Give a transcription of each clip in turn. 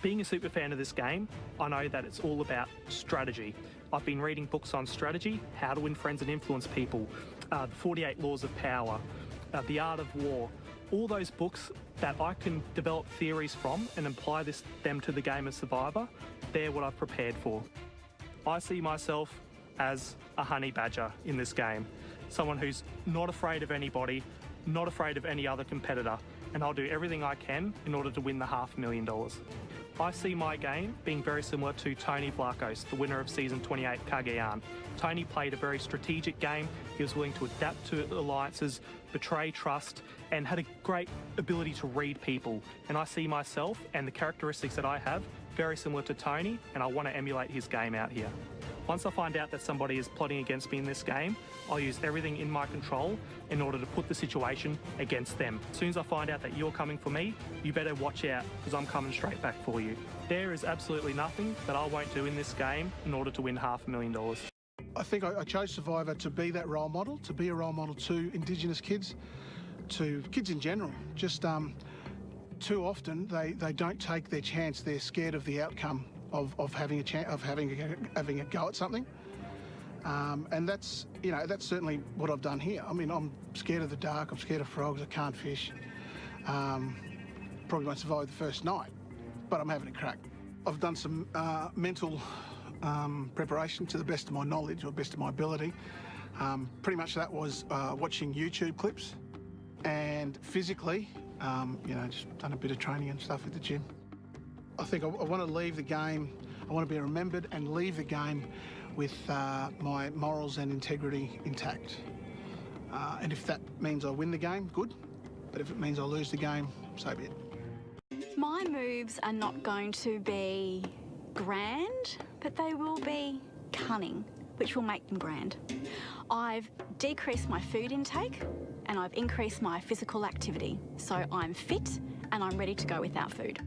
Being a super fan of this game, I know that it's all about strategy. I've been reading books on strategy, how to win friends and influence people, the 48 Laws of Power, The Art of War, all those books that I can develop theories from and apply them to the game of Survivor. They're what I've prepared for. I see myself as a honey badger in this game, someone who's not afraid of anybody, not afraid of any other competitor, and I'll do everything I can in order to win the $500,000. I see my game being very similar to Tony Vlachos, the winner of Season 28 Cagayan. Tony played a very strategic game. He was willing to adapt to alliances, betray trust, and had a great ability to read people. And I see myself and the characteristics that I have very similar to Tony, and I want to emulate his game out here. Once I find out that somebody is plotting against me in this game, I'll use everything in my control in order to put the situation against them. As soon as I find out that you're coming for me, you better watch out, because I'm coming straight back for you. There is absolutely nothing that I won't do in this game in order to win $500,000. I think I chose Survivor to be that role model, to be a role model to Indigenous kids, to kids in general. Just too often they don't take their chance. They're scared of the outcome of having a go at something, and that's certainly what I've done here. I mean, I'm scared of the dark. I'm scared of frogs. I can't fish. Probably won't survive the first night, but I'm having a crack. I've done some mental preparation to the best of my knowledge or best of my ability. Pretty much that was watching YouTube clips, and physically, just done a bit of training and stuff at the gym. I think I want to leave the game, I want to be remembered and leave the game with my morals and integrity intact. And if that means I win the game, good. But if it means I lose the game, so be it. My moves are not going to be grand, but they will be cunning, which will make them grand. I've decreased my food intake and I've increased my physical activity. So I'm fit and I'm ready to go without food.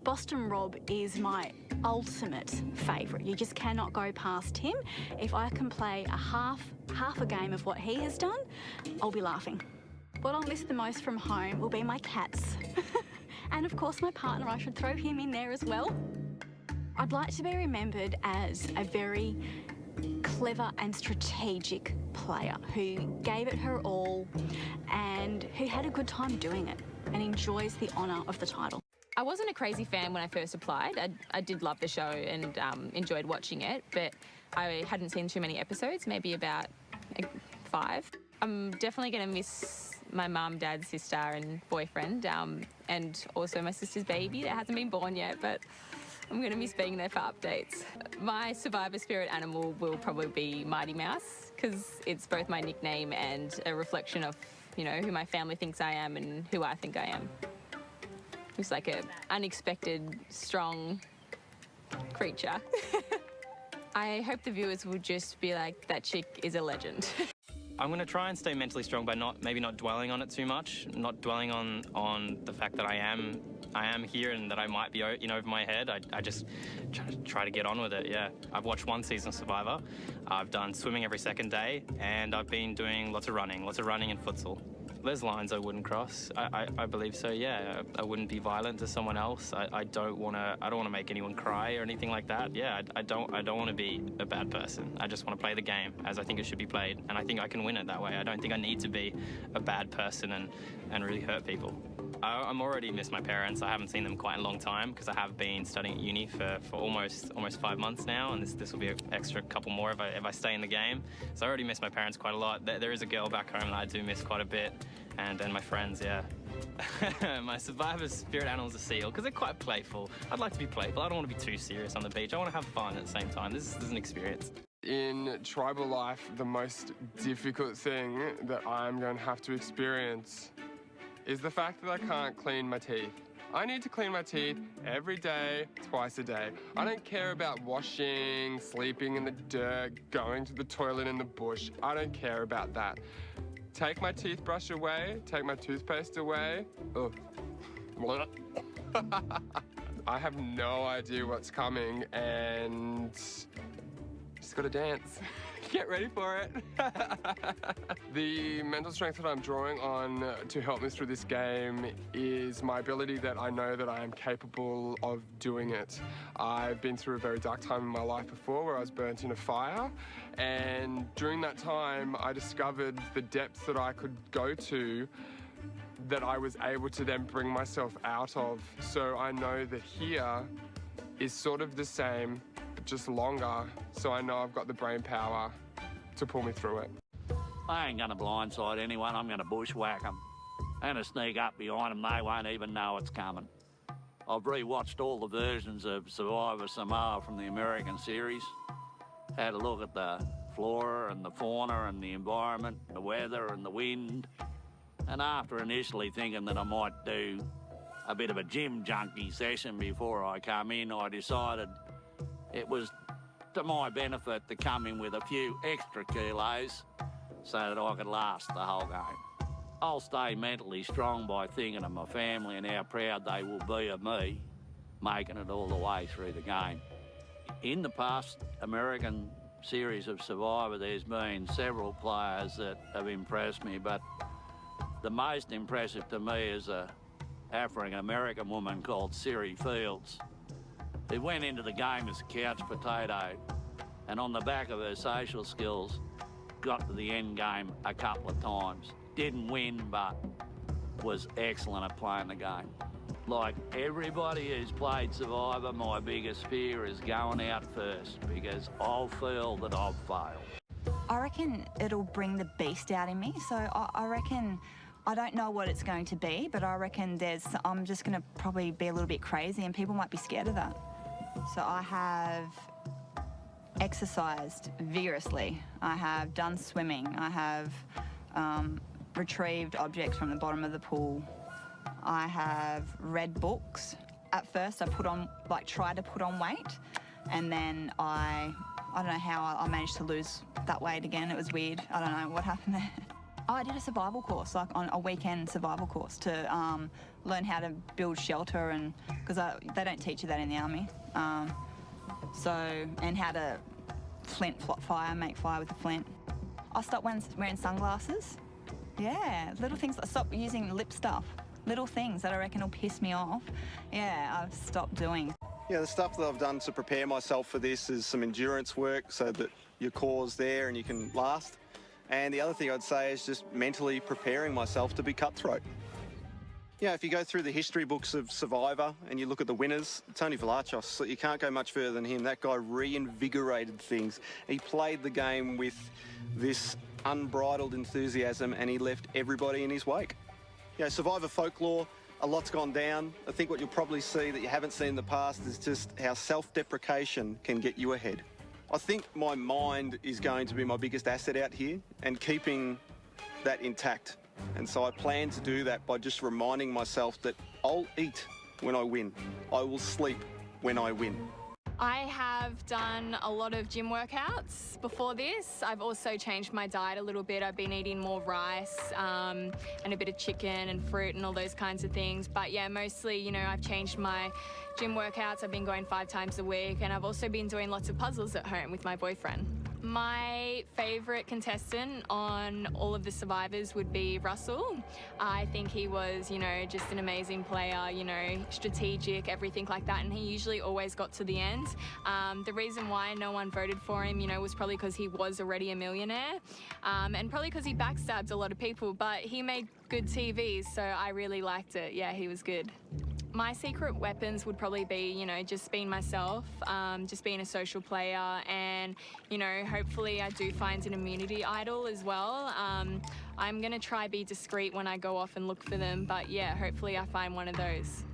Boston Rob is my ultimate favourite. You just cannot go past him. If I can play half a game of what he has done, I'll be laughing. What I'll miss the most from home will be my cats. And of course my partner, I should throw him in there as well. I'd like to be remembered as a very clever and strategic player who gave it her all and who had a good time doing it and enjoys the honour of the title. I wasn't a crazy fan when I first applied. I did love the show and enjoyed watching it, but I hadn't seen too many episodes, maybe about 5. I'm definitely going to miss my mum, dad, sister and boyfriend, and also my sister's baby that hasn't been born yet, but I'm going to miss being there for updates. My Survivor spirit animal will probably be Mighty Mouse, because it's both my nickname and a reflection of, who my family thinks I am and who I think I am. It's like an unexpected, strong creature. I hope the viewers will just be like, that chick is a legend. I'm going to try and stay mentally strong by maybe not dwelling on it too much, not dwelling on the fact that I am here and that I might be over my head. I just try to get on with it, yeah. I've watched 1 season of Survivor. I've done swimming every second day, and I've been doing lots of running and futsal. There's lines I wouldn't cross. I believe so, yeah. I wouldn't be violent to someone else. I don't want to make anyone cry or anything like that. Yeah, I don't want to be a bad person. I just want to play the game as I think it should be played, and I think I can win it that way. I don't think I need to be a bad person and really hurt people. I'm already missed my parents. I haven't seen them quite a long time because I have been studying at uni for almost 5 months now, and this will be an extra couple more if I stay in the game. So I already miss my parents quite a lot. There is a girl back home that I do miss quite a bit, and my friends, yeah. My Survivor spirit animal is a seal because they're quite playful. I'd like to be playful. I don't want to be too serious on the beach. I want to have fun at the same time. This is an experience. In tribal life, the most difficult thing that I'm going to have to experience is the fact that I can't clean my teeth. I need to clean my teeth every day, twice a day. I don't care about washing, sleeping in the dirt, going to the toilet in the bush. I don't care about that. Take my toothbrush away, take my toothpaste away. Ugh. I have no idea what's coming, and Just gotta dance. Get ready for it. The mental strength that I'm drawing on to help me through this game is my ability that I know that I am capable of doing it. I've been through a very dark time in my life before where I was burnt in a fire, and during that time I discovered the depths that I could go to that I was able to then bring myself out of. So I know that here is sort of the same, but just longer, so I know I've got the brain power to pull me through it. I ain't gonna blindside anyone, I'm gonna bushwhack them. I'm gonna sneak up behind them, they won't even know it's coming. I've rewatched all the versions of Survivor Samoa from the American series. Had a look at the flora and the fauna and the environment, the weather and the wind. And after initially thinking that I might do a bit of a gym junkie session before I come in, I decided it was to my benefit to come in with a few extra kilos so that I could last the whole game. I'll stay mentally strong by thinking of my family and how proud they will be of me, making it all the way through the game. In the past American series of Survivor, there's been several players that have impressed me, but the most impressive to me is a African-American woman called Siri Fields, who went into the game as a couch potato and on the back of her social skills got to the end game a couple of times. Didn't win, but was excellent at playing the game. Like everybody who's played Survivor, my biggest fear is going out first because I'll feel that I've failed. I reckon it'll bring the beast out in me, so I reckon, I don't know what it's going to be, but I reckon I'm just going to probably be a little bit crazy and people might be scared of that. So I have exercised vigorously. I have done swimming. I have retrieved objects from the bottom of the pool. I have read books. At first I tried to put on weight, and then I don't know how I managed to lose that weight again. It was weird. I don't know what happened there. Oh, I did a survival course, like on a weekend survival course to learn how to build shelter, and because they don't teach you that in the army. And how to make fire with a flint. I stopped wearing sunglasses. Yeah, little things. I stopped using lip stuff. Little things that I reckon will piss me off. Yeah, I've stopped doing. Yeah, the stuff that I've done to prepare myself for this is some endurance work so that your core's there and you can last. And the other thing I'd say is just mentally preparing myself to be cutthroat. You know, if you go through the history books of Survivor and you look at the winners, Tony Vlachos, you can't go much further than him. That guy reinvigorated things. He played the game with this unbridled enthusiasm and he left everybody in his wake. You know, Survivor folklore, a lot's gone down. I think what you'll probably see that you haven't seen in the past is just how self-deprecation can get you ahead. I think my mind is going to be my biggest asset out here and keeping that intact. And so I plan to do that by just reminding myself that I'll eat when I win. I will sleep when I win. I have done a lot of gym workouts before this. I've also changed my diet a little bit. I've been eating more rice and a bit of chicken and fruit and all those kinds of things. But yeah, mostly, you know, I've changed my gym workouts. I've been going 5 times a week, and I've also been doing lots of puzzles at home with my boyfriend. My favourite contestant on all of the Survivors would be Russell. I think he was, you know, just an amazing player, you know, strategic, everything like that, and he usually always got to the end. The reason why no one voted for him, you know, was probably because he was already a millionaire, and probably because he backstabbed a lot of people, but he made good TV, so I really liked it. Yeah, he was good. My secret weapons would probably be, you know, just being myself, just being a social player, and, you know, hopefully I do find an immunity idol as well. I'm going to try be discreet when I go off and look for them, but yeah, hopefully I find one of those.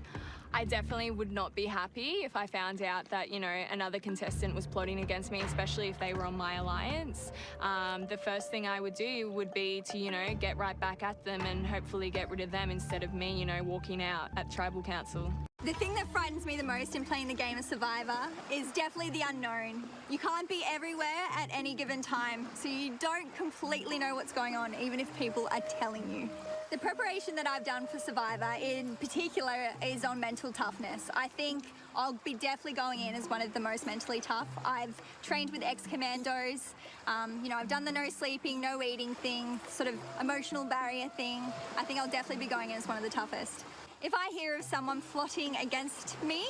I definitely would not be happy if I found out that, you know, another contestant was plotting against me, especially if they were on my alliance. The first thing I would do would be to, you know, get right back at them and hopefully get rid of them instead of me, you know, walking out at Tribal Council. The thing that frightens me the most in playing the game of Survivor is definitely the unknown. You can't be everywhere at any given time, so you don't completely know what's going on, even if people are telling you. The preparation that I've done for Survivor in particular is on mental toughness. I think I'll be definitely going in as one of the most mentally tough. I've trained with ex-commandos. You know, I've done the no sleeping, no eating thing, sort of emotional barrier thing. I think I'll definitely be going in as one of the toughest. If I hear of someone plotting against me,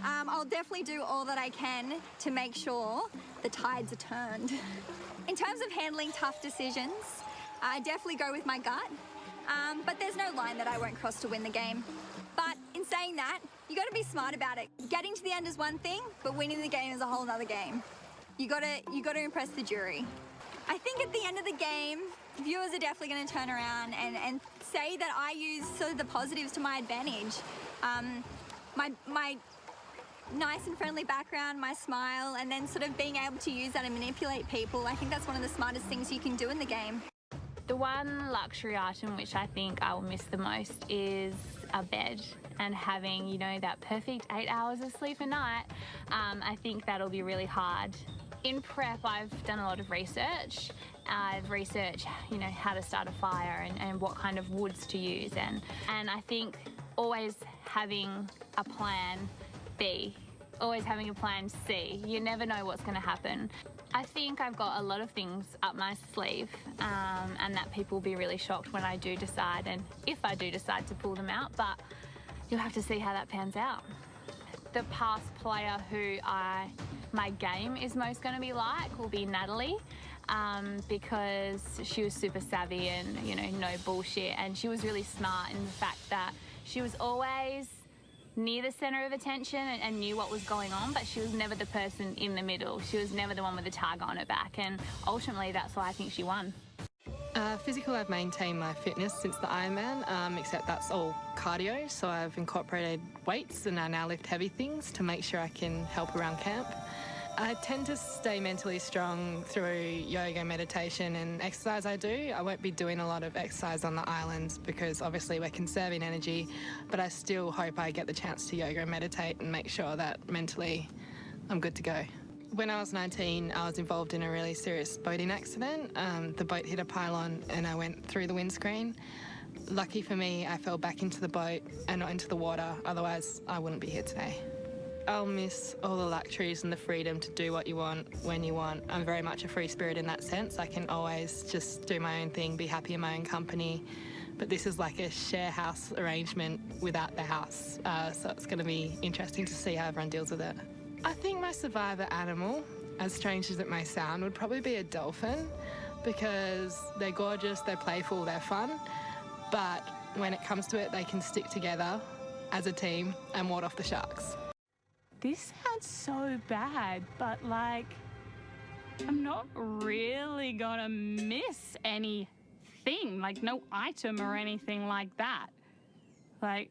I'll definitely do all that I can to make sure the tides are turned. In terms of handling tough decisions, I definitely go with my gut. But there's no line that I won't cross to win the game. But in saying that, you got to be smart about it. Getting to the end is one thing, but winning the game is a whole other game. You got to impress the jury. I think at the end of the game, viewers are definitely going to turn around and say that I use sort of the positives to my advantage. My nice and friendly background, my smile, and then sort of being able to use that and manipulate people. I think that's one of the smartest things you can do in the game. The one luxury item which I think I will miss the most is a bed and having, you know, that perfect 8 hours of sleep a night. I think that'll be really hard. In prep, I've done a lot of research. I've researched, you know, how to start a fire and what kind of woods to use. And I think always having a plan B, always having a plan C. You never know what's going to happen. I think I've got a lot of things up my sleeve and that people will be really shocked when I do decide and if I do decide to pull them out, but you'll have to see how that pans out. The past player who my game is most going to be like will be Natalie because she was super savvy and, you know, no bullshit, and she was really smart in the fact that she was always near the centre of attention and knew what was going on, but she was never the person in the middle. She was never the one with the target on her back, and ultimately that's why I think she won. Physical, I've maintained my fitness since the Ironman, except that's all cardio, so I've incorporated weights and I now lift heavy things to make sure I can help around camp. I tend to stay mentally strong through yoga, meditation and exercise I do. I won't be doing a lot of exercise on the islands because obviously we're conserving energy, but I still hope I get the chance to yoga and meditate and make sure that mentally I'm good to go. When I was 19, I was involved in a really serious boating accident. The boat hit a pylon and I went through the windscreen. Lucky for me, I fell back into the boat and not into the water, otherwise I wouldn't be here today. I'll miss all the luxuries and the freedom to do what you want, when you want. I'm very much a free spirit in that sense. I can always just do my own thing, be happy in my own company. But this is like a share house arrangement without the house. So it's going to be interesting to see how everyone deals with it. I think my survivor animal, as strange as it may sound, would probably be a dolphin because they're gorgeous, they're playful, they're fun. But when it comes to it, they can stick together as a team and ward off the sharks. This sounds so bad, but like, I'm not really gonna miss anything, like no item or anything like that. Like,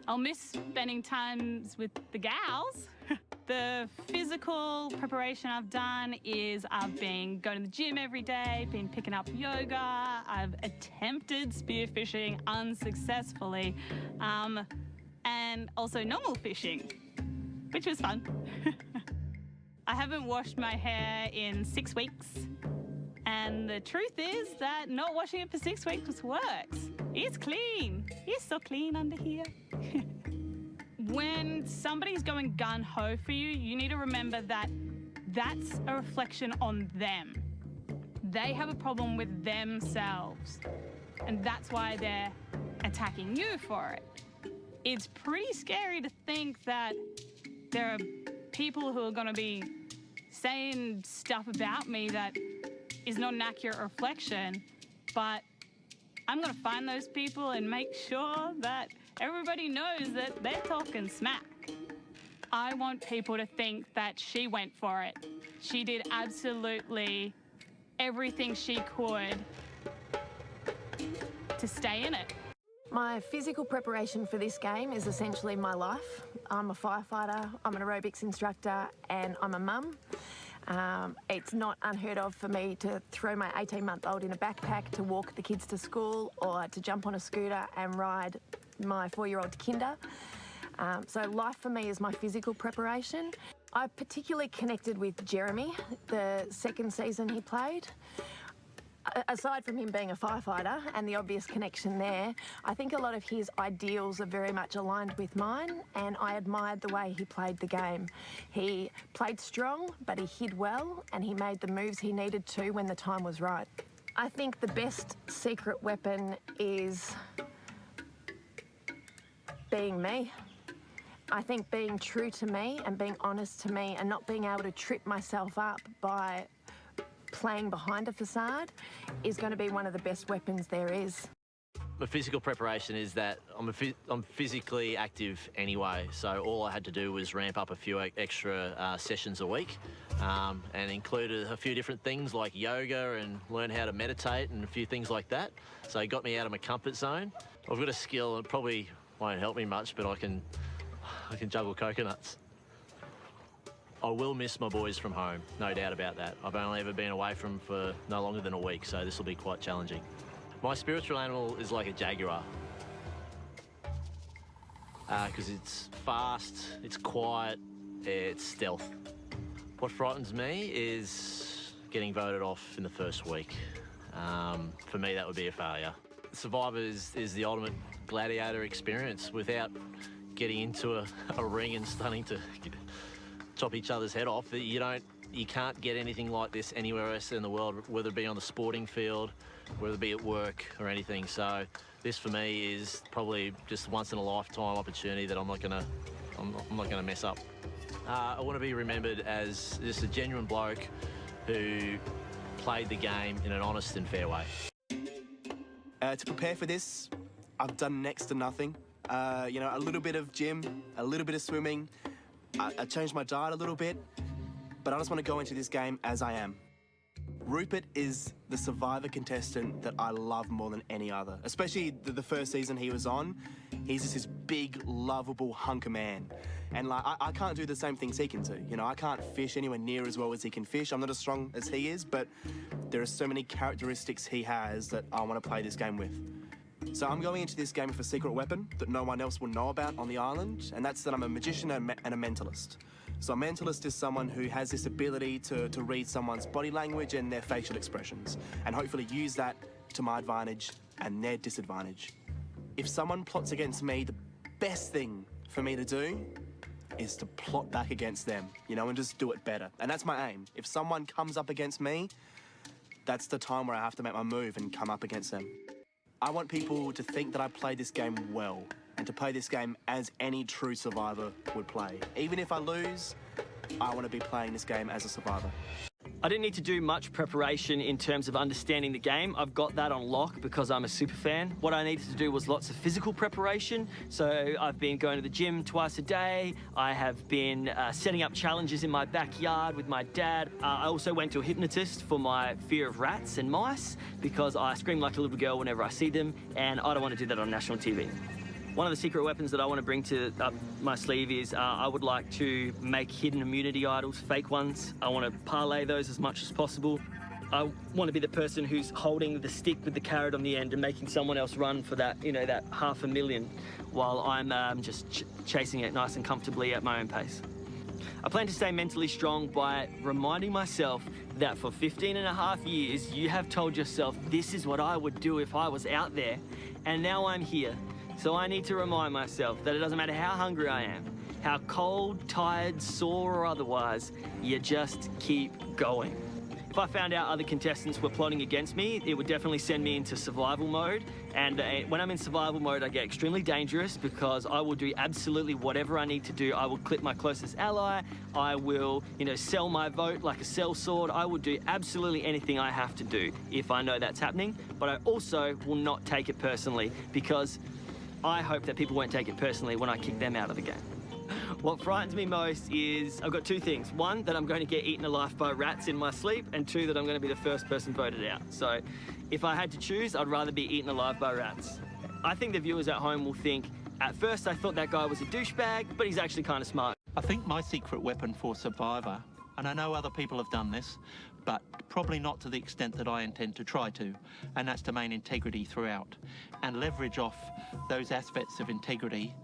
I'll miss spending times with the gals. The physical preparation I've done is I've been going to the gym every day, been picking up yoga, I've attempted spearfishing unsuccessfully, and also normal fishing, which was fun. I haven't washed my hair in 6 weeks, and the truth is that not washing it for 6 weeks works. It's clean. It's so clean under here. When somebody's going gun-ho for you, you need to remember that that's a reflection on them. They have a problem with themselves, and that's why they're attacking you for it. It's pretty scary to think that there are people who are going to be saying stuff about me that is not an accurate reflection, but I'm going to find those people and make sure that everybody knows that they're talking smack. I want people to think that she went for it. She did absolutely everything she could to stay in it. My physical preparation for this game is essentially my life. I'm a firefighter, I'm an aerobics instructor, and I'm a mum. It's not unheard of for me to throw my 18-month-old in a backpack to walk the kids to school or to jump on a scooter and ride my 4-year-old to kinder. So life for me is my physical preparation. I particularly connected with Jeremy the second season he played. aside from him being a firefighter and the obvious connection there, I think a lot of his ideals are very much aligned with mine, and I admired the way he played the game. He played strong, but he hid well, and he made the moves he needed to when the time was right. I think the best secret weapon is being me. I think being true to me and being honest to me and not being able to trip myself up by playing behind a facade is going to be one of the best weapons there is. My physical preparation is that I'm physically active anyway, so all I had to do was ramp up a few extra sessions a week, and included a few different things like yoga and learn how to meditate and a few things like that. So it got me out of my comfort zone. I've got a skill, it probably won't help me much, but I can juggle coconuts. I will miss my boys from home, no doubt about that. I've only ever been away from them for no longer than a week, so this will be quite challenging. My spiritual animal is like a jaguar, because it's fast, it's quiet, it's stealth. What frightens me is getting voted off in the first week. For me, that would be a failure. Survivor is the ultimate gladiator experience. Without getting into a ring and starting to chop each other's head off, you can't get anything like this anywhere else in the world, whether it be on the sporting field, whether it be at work or anything. So this for me is probably just once in a lifetime opportunity that I'm not gonna mess up. I want to be remembered as just a genuine bloke who played the game in an honest and fair way. To prepare for this, I've done next to nothing. A little bit of gym, a little bit of swimming. I changed my diet a little bit, but I just want to go into this game as I am. Rupert is the Survivor contestant that I love more than any other, especially the first season he was on. He's just this big, lovable hunk of man. And I can't do the same things he can do. I can't fish anywhere near as well as he can fish. I'm not as strong as he is, but there are so many characteristics he has that I want to play this game with. So I'm going into this game with a secret weapon that no one else will know about on the island, and that's that I'm a magician and a mentalist. So a mentalist is someone who has this ability to read someone's body language and their facial expressions, and hopefully use that to my advantage and their disadvantage. If someone plots against me, the best thing for me to do is to plot back against them, and just do it better. And that's my aim. If someone comes up against me, that's the time where I have to make my move and come up against them. I want people to think that I play this game well, and to play this game as any true survivor would play. Even if I lose, I want to be playing this game as a survivor. I didn't need to do much preparation in terms of understanding the game. I've got that on lock because I'm a super fan. What I needed to do was lots of physical preparation. So I've been going to the gym twice a day. I have been setting up challenges in my backyard with my dad. I also went to a hypnotist for my fear of rats and mice because I scream like a little girl whenever I see them, and I don't want to do that on national TV. One of the secret weapons that I want to bring up my sleeve is I would like to make hidden immunity idols, fake ones. I want to parlay those as much as possible. I want to be the person who's holding the stick with the carrot on the end and making someone else run for that, that $500,000 while I'm just chasing it nice and comfortably at my own pace. I plan to stay mentally strong by reminding myself that for 15.5 years, you have told yourself, this is what I would do if I was out there, and now I'm here. So I need to remind myself that it doesn't matter how hungry I am, how cold, tired, sore or otherwise, you just keep going. If I found out other contestants were plotting against me, it would definitely send me into survival mode. And when I'm in survival mode, I get extremely dangerous because I will do absolutely whatever I need to do. I will clip my closest ally. I will, sell my vote like a sellsword. I will do absolutely anything I have to do if I know that's happening. But I also will not take it personally because I hope that people won't take it personally when I kick them out of the game. What frightens me most is I've got two things. One, that I'm going to get eaten alive by rats in my sleep, and two, that I'm going to be the first person voted out. So if I had to choose, I'd rather be eaten alive by rats. I think the viewers at home will think, at first I thought that guy was a douchebag, but he's actually kind of smart. I think my secret weapon for Survivor, and I know other people have done this, but probably not to the extent that I intend to try to, and that's to maintain integrity throughout and leverage off those aspects of integrity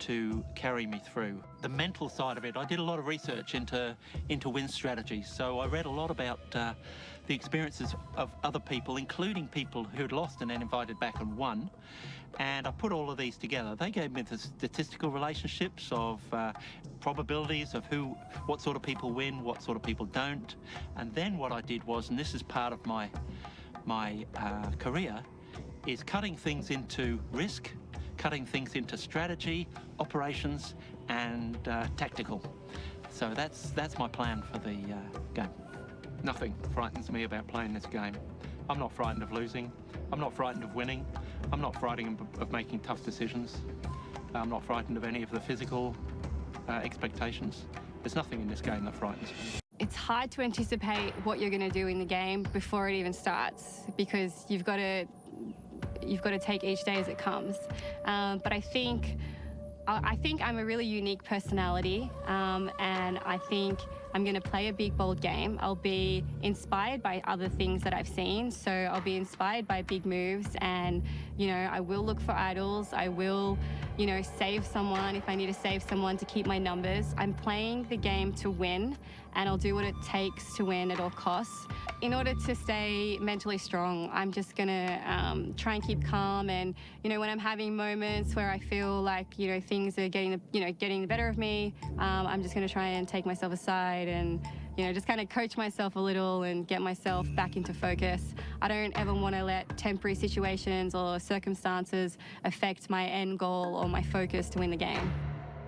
to carry me through. The mental side of it, I did a lot of research into win strategies. So I read a lot about the experiences of other people, including people who'd lost and then invited back and won. And I put all of these together. They gave me the statistical relationships of probabilities of what sort of people win, what sort of people don't. And then what I did was, and this is part of my career, is cutting things into risk, cutting things into strategy, operations, and tactical. So that's my plan for the game. Nothing frightens me about playing this game. I'm not frightened of losing. I'm not frightened of winning. I'm not frightened of making tough decisions. I'm not frightened of any of the physical expectations. There's nothing in this game that frightens me. It's hard to anticipate what you're going to do in the game before it even starts, because you've got to take each day as it comes. But I think I'm a really unique personality, and I think I'm going to play a big, bold game. I'll be inspired by other things that I've seen, so I'll be inspired by big moves, and, you know, I will look for idols. I will, you know, save someone if I need to save someone to keep my numbers. I'm playing the game to win, and I'll do what it takes to win at all costs. In order to stay mentally strong, I'm just gonna try and keep calm, and, you know, when I'm having moments where I feel like, you know, things are getting the better of me, I'm just gonna try and take myself aside and, you know, just kind of coach myself a little and get myself back into focus. I don't ever want to let temporary situations or circumstances affect my end goal or my focus to win the game.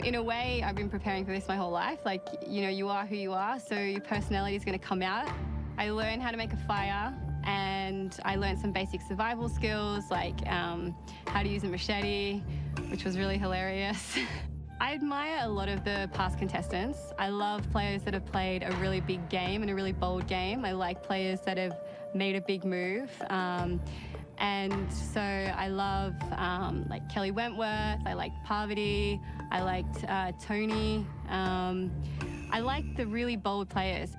In a way, I've been preparing for this my whole life. Like, you know, you are who you are, so your personality is going to come out. I learned how to make a fire, and I learned some basic survival skills, like how to use a machete, which was really hilarious. I admire a lot of the past contestants. I love players that have played a really big game and a really bold game. I like players that have made a big move. And so I love like Kelly Wentworth, I liked Parvati, I liked Tony. I like the really bold players.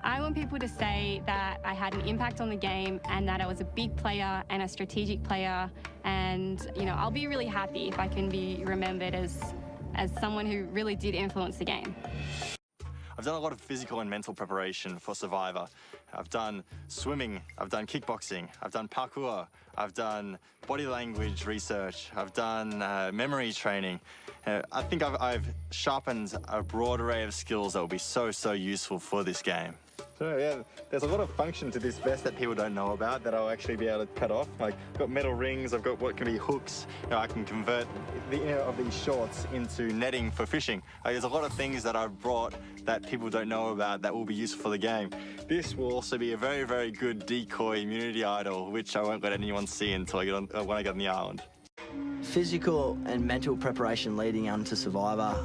I want people to say that I had an impact on the game and that I was a big player and a strategic player, and, you know, I'll be really happy if I can be remembered as someone who really did influence the game. I've done a lot of physical and mental preparation for Survivor. I've done swimming, I've done kickboxing, I've done parkour, I've done body language research, I've done memory training. I think I've sharpened a broad array of skills that will be so useful for this game. So yeah, there's a lot of function to this vest that people don't know about that I'll actually be able to cut off. Like, I've got metal rings, I've got what can be hooks. You know, I can convert the inner of these shorts into netting for fishing. There's a lot of things that I've brought that people don't know about that will be useful for the game. This will also be a very good decoy immunity idol, which I won't let anyone see until I get on, when I get on the island. Physical and mental preparation leading on to Survivor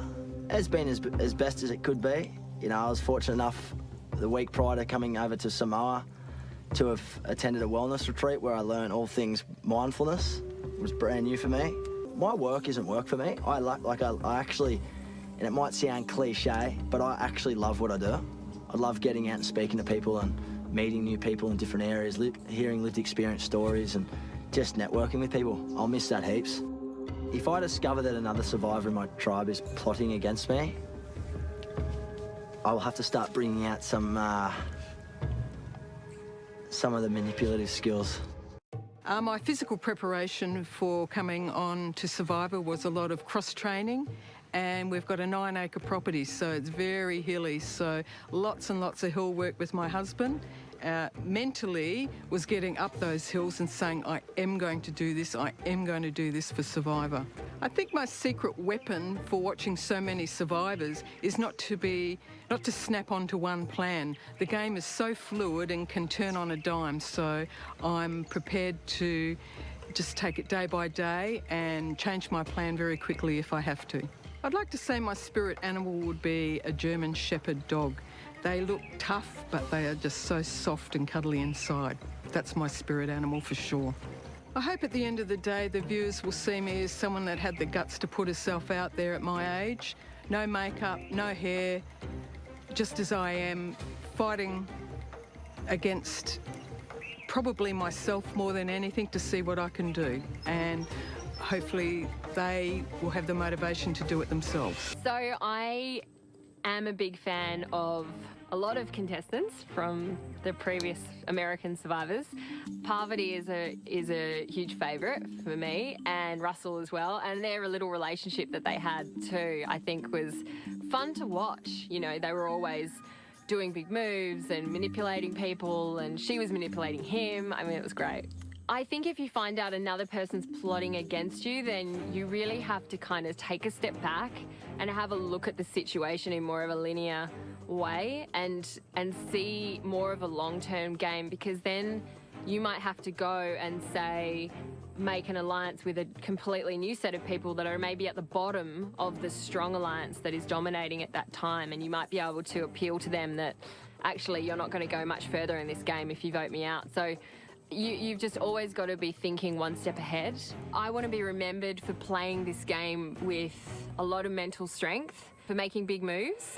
has been as best as it could be. You know, I was fortunate enough the week prior to coming over to Samoa to have attended a wellness retreat where I learned all things mindfulness. It was brand new for me. My work isn't work for me. I actually, and it might sound cliche, but I actually love what I do. I love getting out and speaking to people and meeting new people in different areas, hearing lived experience stories and just networking with people. I'll miss that heaps. If I discover that another survivor in my tribe is plotting against me, I'll have to start bringing out some of the manipulative skills. My physical preparation for coming on to Survivor was a lot of cross-training, and we've got a 9-acre property, so it's very hilly, so lots and lots of hill work with my husband. Mentally was getting up those hills and saying, I am going to do this, I am going to do this for Survivor. I think my secret weapon for watching so many survivors is not to snap onto one plan. The game is so fluid and can turn on a dime, so I'm prepared to just take it day by day and change my plan very quickly if I have to. I'd like to say my spirit animal would be a German Shepherd dog. They look tough, but they are just so soft and cuddly inside. That's my spirit animal for sure. I hope at the end of the day the viewers will see me as someone that had the guts to put herself out there at my age. No makeup, no hair, just as I am, fighting against probably myself more than anything to see what I can do. And hopefully they will have the motivation to do it themselves. So I am a big fan of a lot of contestants from the previous American Survivors. Parvati is a huge favourite for me, and Russell as well, and their little relationship that they had too, I think was fun to watch. You know, they were always doing big moves and manipulating people, and she was manipulating him. I mean, it was great. I think if you find out another person's plotting against you, then you really have to kind of take a step back and have a look at the situation in more of a linear way and see more of a long-term game, because then you might have to go and say, make an alliance with a completely new set of people that are maybe at the bottom of the strong alliance that is dominating at that time, and you might be able to appeal to them that actually you're not going to go much further in this game if you vote me out. So you've just always got to be thinking one step ahead. I want to be remembered for playing this game with a lot of mental strength, for making big moves.